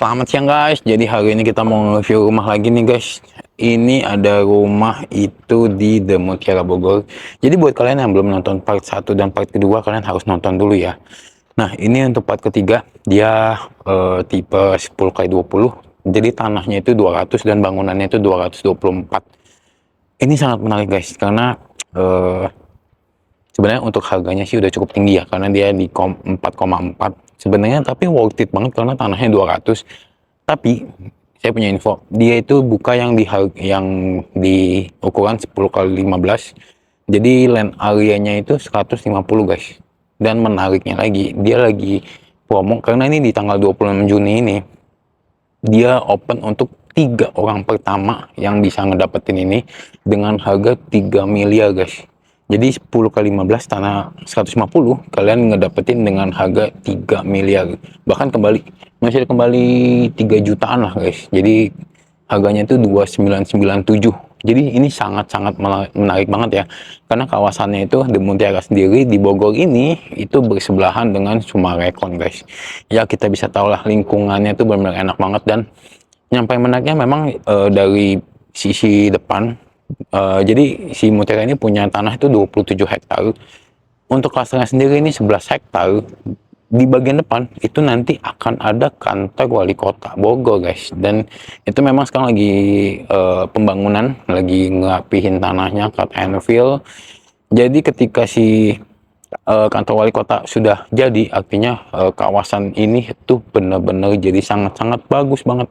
Selamat siang guys, jadi hari ini kita mau nge-review rumah lagi nih guys. Ini ada rumah itu di The Mutiara Bogor. Jadi buat kalian yang belum nonton part 1 dan part kedua, kalian harus nonton dulu ya. Nah ini untuk part ketiga, dia tipe 10x20. Jadi tanahnya itu 200 dan bangunannya itu 224. Ini sangat menarik guys, karena sebenarnya untuk harganya sih udah cukup tinggi ya, karena dia di 4,4 sebenarnya, tapi worth it banget karena tanahnya 200. Tapi saya punya info, dia itu buka yang di ukuran 10x15. Jadi land area-nya itu 150 guys. Dan menariknya lagi, dia lagi promo karena ini di tanggal 26 Juni ini dia open untuk 3 orang pertama yang bisa ngedapetin ini dengan harga 3 miliar guys. Jadi 10x15 tanah 150 kalian ngedapetin dengan harga 3 miliar. Bahkan masih kembali 3 jutaan lah guys. Jadi harganya itu 2997. Jadi ini sangat-sangat menarik banget ya. Karena kawasannya itu The Mutiara sendiri di Bogor ini itu bersebelahan dengan Sumarekon guys. Ya kita bisa tahu lah lingkungannya itu benar-benar enak banget, dan yang paling menariknya memang dari sisi depan. Jadi si Mutiara ini punya tanah itu 27 hektar. Untuk klasternya sendiri ini 11 hektar. Di bagian depan itu nanti akan ada kantor wali kota Bogor guys. Dan itu memang sekarang lagi pembangunan, lagi ngerapihin tanahnya, cut and fill. Jadi ketika si kantor wali kota sudah jadi, artinya kawasan ini tuh benar-benar jadi sangat-sangat bagus banget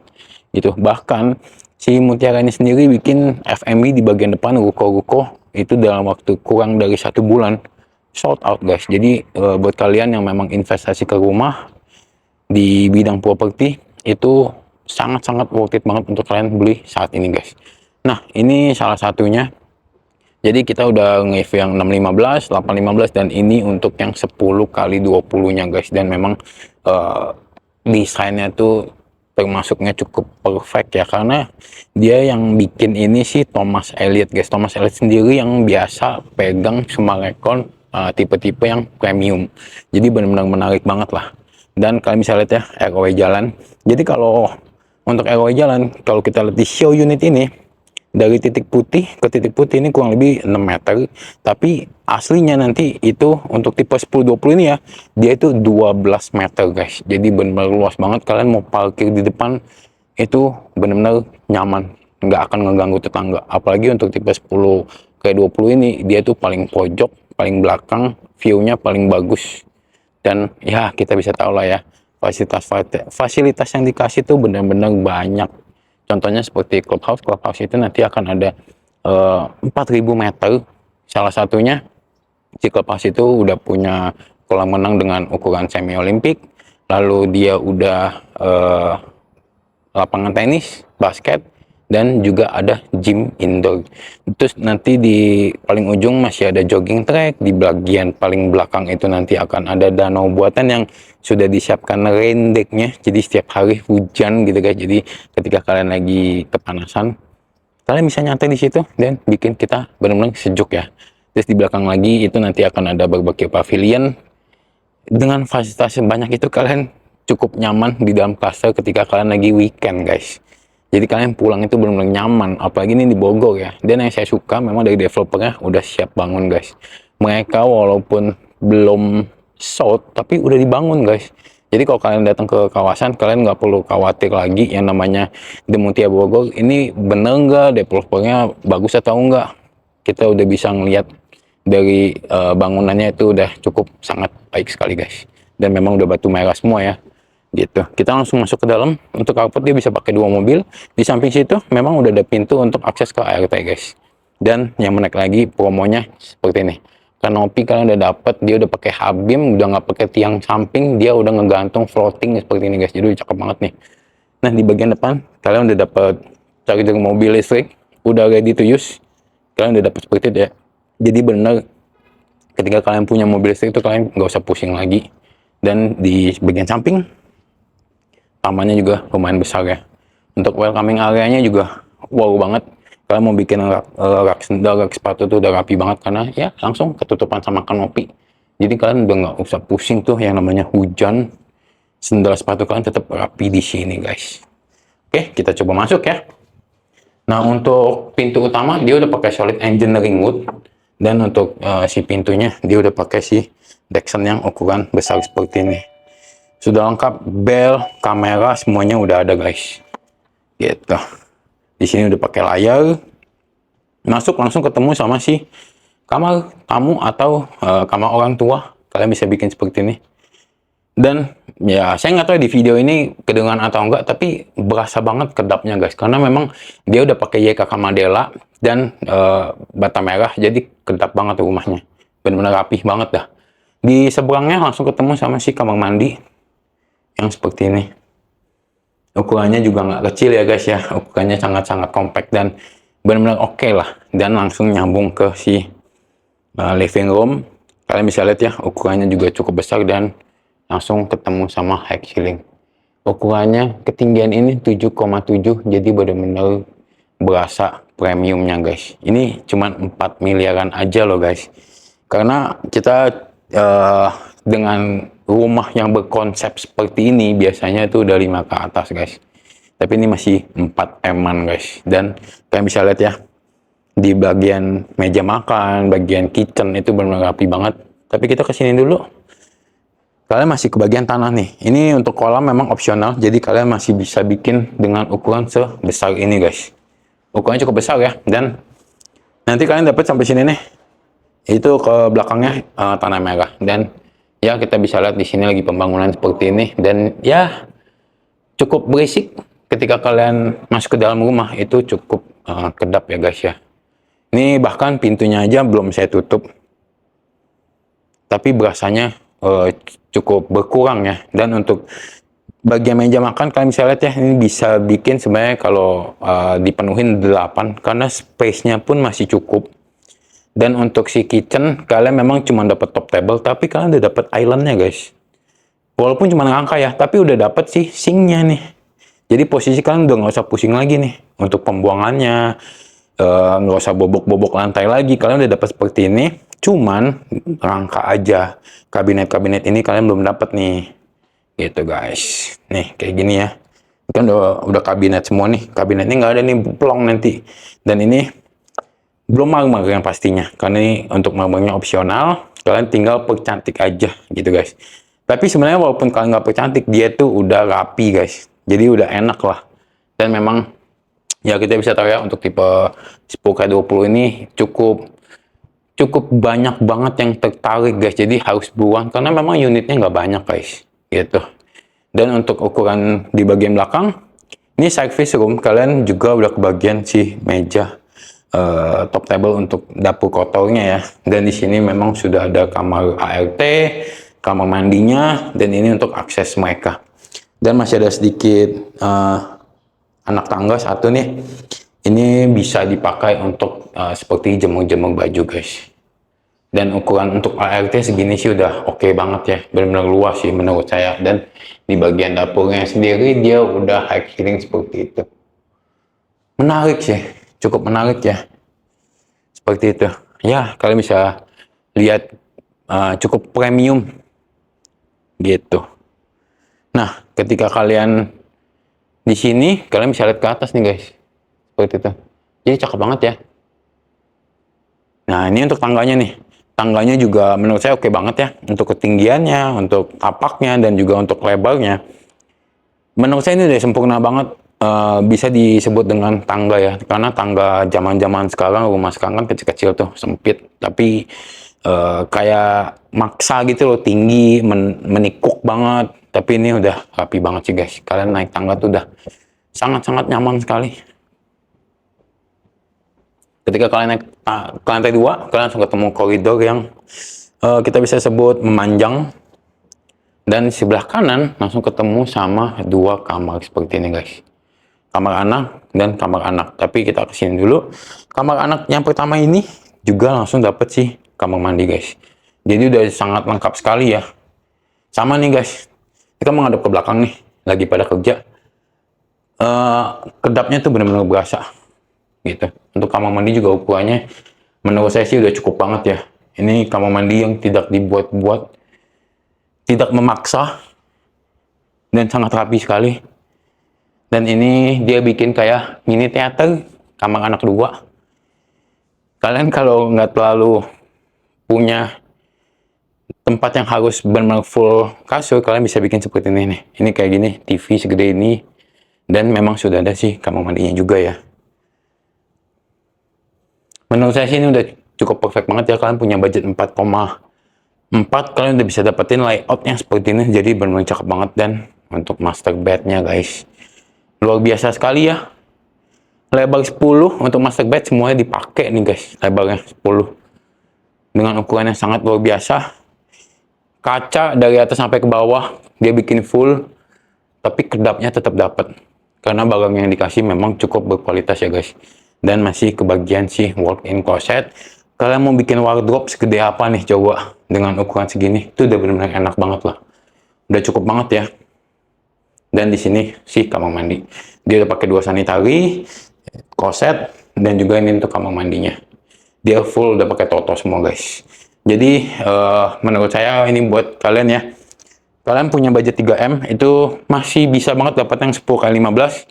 gitu. Bahkan si Mutiara ini sendiri bikin FMB di bagian depan, ruko-ruko itu dalam waktu kurang dari 1 bulan sold out guys. Jadi buat kalian yang memang investasi ke rumah di bidang properti itu sangat-sangat worth it banget untuk kalian beli saat ini guys. Nah ini salah satunya. Jadi kita udah nge-review yang 615, 815, dan ini untuk yang 10x20-nya guys. Dan memang desainnya tuh termasuknya cukup perfect ya, karena dia yang bikin ini sih Thomas Elliot guys. Thomas Elliot sendiri yang biasa pegang Sumarekon tipe-tipe yang premium. Jadi benar-benar menarik banget lah. Dan kalian bisa lihat ya ROW jalan. Jadi kalau untuk ROW jalan, kalau kita lihat di show unit ini, dari titik putih ke titik putih ini kurang lebih 6 meter, tapi aslinya nanti itu untuk tipe 10-20 ini ya, dia itu 12 meter guys. Jadi benar-benar luas banget, kalian mau parkir di depan itu benar-benar nyaman, nggak akan ngeganggu tetangga. Apalagi untuk tipe 10 kayak 20 ini, dia tuh paling pojok, paling belakang, view-nya paling bagus. Dan ya kita bisa tahu lah ya, fasilitas yang dikasih tuh benar-benar banyak. Contohnya seperti clubhouse itu nanti akan ada 4.000 meter. Salah satunya si clubhouse itu udah punya kolam renang dengan ukuran semi olimpik, lalu dia udah lapangan tenis, basket, dan juga ada gym indoor. Terus nanti di paling ujung masih ada jogging track. Di bagian paling belakang itu nanti akan ada danau buatan yang sudah disiapkan rain decknya. Jadi setiap hari hujan gitu guys. Jadi ketika kalian lagi kepanasan, kalian bisa nyantai di situ dan bikin kita benar-benar sejuk ya. Terus di belakang lagi itu nanti akan ada berbagai pavilion. Dengan fasilitas yang banyak itu, kalian cukup nyaman di dalam cluster ketika kalian lagi weekend guys. Jadi kalian pulang itu benar-benar nyaman, apalagi ini di Bogor ya. Dan yang saya suka memang dari developernya udah siap bangun guys. Mereka walaupun belum sold tapi udah dibangun guys. Jadi kalau kalian datang ke kawasan, kalian nggak perlu khawatir lagi yang namanya The Mutiara Bogor ini bener nggak developernya bagus atau enggak. Kita udah bisa ngeliat dari bangunannya itu udah cukup sangat baik sekali guys. Dan memang udah batu merah semua ya. Gitu. Kita langsung masuk ke dalam. Untuk carport dia bisa pakai 2 mobil. Di samping situ memang udah ada pintu untuk akses ke ART guys. Dan yang menarik lagi promonya seperti ini. Kanopi kalian udah dapet, dia udah pakai H-beam, udah nggak pakai tiang samping, dia udah ngegantung floating seperti ini guys. Jadi udah cakep banget nih. Nah di bagian depan kalian udah dapet charger mobil listrik, udah ready to use. Kalian udah dapet seperti itu ya. Jadi bener ketika kalian punya mobil listrik itu kalian nggak usah pusing lagi. Dan di bagian samping tamannya juga lumayan besar ya. Untuk welcoming areanya juga wow banget. Kalian mau bikin rak sendal, rak sepatu tuh udah rapi banget karena ya langsung ketutupan sama kanopi. Jadi kalian udah nggak usah pusing tuh yang namanya hujan. Sendal sepatu kalian tetap rapi di sini guys. Oke, kita coba masuk ya. Nah, untuk pintu utama dia udah pakai solid engineering wood, dan untuk si pintunya dia udah pakai si Dexon yang ukuran besar seperti ini. Sudah lengkap bel, kamera, semuanya udah ada guys. Gitu. Di sini udah pakai layar. Masuk langsung ketemu sama si kamar tamu atau kamar orang tua. Kalian bisa bikin seperti ini. Dan ya saya nggak tahu di video ini kedengaran atau enggak, tapi berasa banget kedapnya guys, karena memang dia udah pakai YKK Mandela dan bata merah, jadi kedap banget rumahnya, benar-benar rapih banget dah. Di seberangnya langsung ketemu sama si kamar mandi yang seperti ini. Ukurannya juga nggak kecil ya guys ya, ukurannya sangat-sangat compact dan benar-benar oke lah, dan langsung nyambung ke si living room. Kalian bisa lihat ya, ukurannya juga cukup besar dan langsung ketemu sama high ceiling. Ukurannya ketinggian ini 7,7, jadi benar-benar berasa premiumnya guys. Ini cuman 4 miliaran aja loh guys. Karena kita dengan rumah yang berkonsep seperti ini biasanya itu udah 5 ke atas guys. Tapi ini masih 4 M-an guys. Dan kalian bisa lihat ya, di bagian meja makan, bagian kitchen itu benar-benar rapi banget. Tapi kita kesini dulu. Kalian masih ke bagian tanah nih. Ini untuk kolam memang opsional, jadi kalian masih bisa bikin dengan ukuran sebesar ini guys. Ukurannya cukup besar ya, dan nanti kalian dapat sampai sini nih. Itu ke belakangnya tanah merah, dan ya kita bisa lihat di sini lagi pembangunan seperti ini, dan ya cukup berisik ketika kalian masuk ke dalam rumah, itu cukup kedap ya guys ya. Ini bahkan pintunya aja belum saya tutup, tapi berasanya cukup berkurang ya. Dan untuk bagian meja makan kalian bisa lihat ya, ini bisa bikin sebenarnya kalau dipenuhin 8, karena space-nya pun masih cukup. Dan untuk si kitchen kalian memang cuma dapat top table, tapi kalian udah dapat islandnya guys. Walaupun cuma ngangka ya, tapi udah dapat sih sinknya nih. Jadi posisi kalian udah nggak usah pusing lagi nih untuk pembuangannya, nggak usah bobok-bobok lantai lagi. Kalian udah dapat seperti ini. Cuman rangka aja, kabinet-kabinet ini kalian belum dapat nih, gitu guys. Nih kayak gini ya, kan udah kabinet semua nih. Kabinet ini nggak ada nih plong nanti. Dan ini belum marmer yang pastinya, karena ini untuk marmernya opsional. Kalian tinggal percantik aja gitu guys. Tapi sebenarnya walaupun kalian nggak percantik, dia tuh udah rapi guys. Jadi udah enak lah. Dan memang ya kita bisa tahu ya, untuk tipe 10K20 ini cukup banyak banget yang tertarik guys, jadi harus buruan karena memang unitnya nggak banyak guys gitu. Dan untuk ukuran di bagian belakang ini service room, kalian juga udah kebagian si meja top table untuk dapur kotornya ya. Dan di sini memang sudah ada kamar ART, kamar mandinya, dan ini untuk akses mereka. Dan masih ada sedikit anak tangga satu nih. Ini bisa dipakai untuk seperti jemur-jemur baju guys. Dan ukuran untuk ART segini sih udah oke banget ya. Benar-benar luas sih menurut saya. Dan di bagian dapurnya sendiri dia udah high ceiling seperti itu. Menarik sih. Cukup menarik ya. Seperti itu. Ya, kalian bisa lihat cukup premium. Gitu. Nah, ketika kalian di sini, kalian bisa lihat ke atas nih guys. Seperti itu. Jadi cakep banget ya. Nah, ini untuk tangganya nih. Tangganya juga menurut saya oke banget ya. Untuk ketinggiannya, untuk tapaknya, dan juga untuk lebarnya. Menurut saya ini udah sempurna banget. Bisa disebut dengan tangga ya. Karena tangga zaman-zaman sekarang, rumah sekarang kan kecil-kecil tuh, sempit. Tapi kayak maksa gitu loh, tinggi, menikuk banget. Tapi ini udah rapi banget sih guys. Kalian naik tangga tuh udah sangat-sangat nyaman sekali. Ketika kalian naik ke lantai 2, kalian langsung ketemu koridor yang kita bisa sebut memanjang. Dan di sebelah kanan langsung ketemu sama 2 kamar seperti ini guys. Kamar anak dan kamar anak. Tapi kita kesini dulu. Kamar anak yang pertama ini juga langsung dapet sih kamar mandi guys. Jadi udah sangat lengkap sekali ya. Sama nih guys. Kita menghadap ke belakang nih. Lagi pada kerja. Kedapnya tuh benar-benar berasa. Gitu. Untuk kamar mandi juga ukurannya menurut saya sih udah cukup banget ya. Ini kamar mandi yang tidak dibuat-buat, tidak memaksa, dan sangat rapi sekali. Dan ini dia bikin kayak mini teater, kamar anak 2. Kalian kalau nggak terlalu punya tempat yang harus benar-benar full kasur, kalian bisa bikin seperti ini nih. Ini kayak gini, TV segede ini. Dan memang sudah ada sih kamar mandinya juga ya. Menurut saya sih ini udah cukup perfect banget ya. Kalian punya budget 4,4, kalian udah bisa dapetin layoutnya seperti ini. Jadi benar-benar cakep banget. Dan untuk master bednya guys, luar biasa sekali ya. Lebar 10 untuk master bed semuanya dipakai nih guys. Lebarnya 10. Dengan ukuran yang sangat luar biasa. Kaca dari atas sampai ke bawah dia bikin full, tapi kedapnya tetap dapat karena barang yang dikasih memang cukup berkualitas ya guys. Dan masih kebagian sih walk-in closet. Kalian mau bikin wardrobe segede apa nih coba dengan ukuran segini, itu udah benar-benar enak banget lah, udah cukup banget ya. Dan di sini sih kamar mandi, dia udah pakai 2 sanitari, closet, dan juga ini untuk kamar mandinya. Dia full udah pakai toto semua guys. Jadi menurut saya ini buat kalian ya. Kalian punya budget 3M itu masih bisa banget dapat yang 10x15.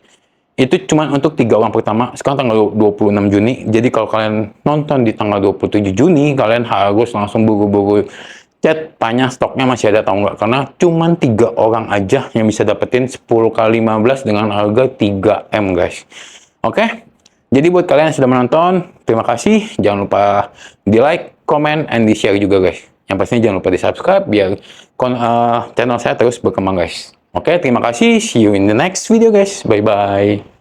Itu cuma untuk 3 orang pertama. Sekarang tanggal 26 Juni. Jadi kalau kalian nonton di tanggal 27 Juni, kalian harus langsung buru-buru chat tanya stoknya masih ada atau enggak. Karena cuma 3 orang aja yang bisa dapetin 10x15 dengan harga 3M guys. Oke? Jadi buat kalian yang sudah menonton, terima kasih. Jangan lupa di like, comment, and di share juga guys. Yang pastinya jangan lupa di subscribe biar channel saya terus berkembang guys. Oke, terima kasih. See you in the next video guys. Bye-bye.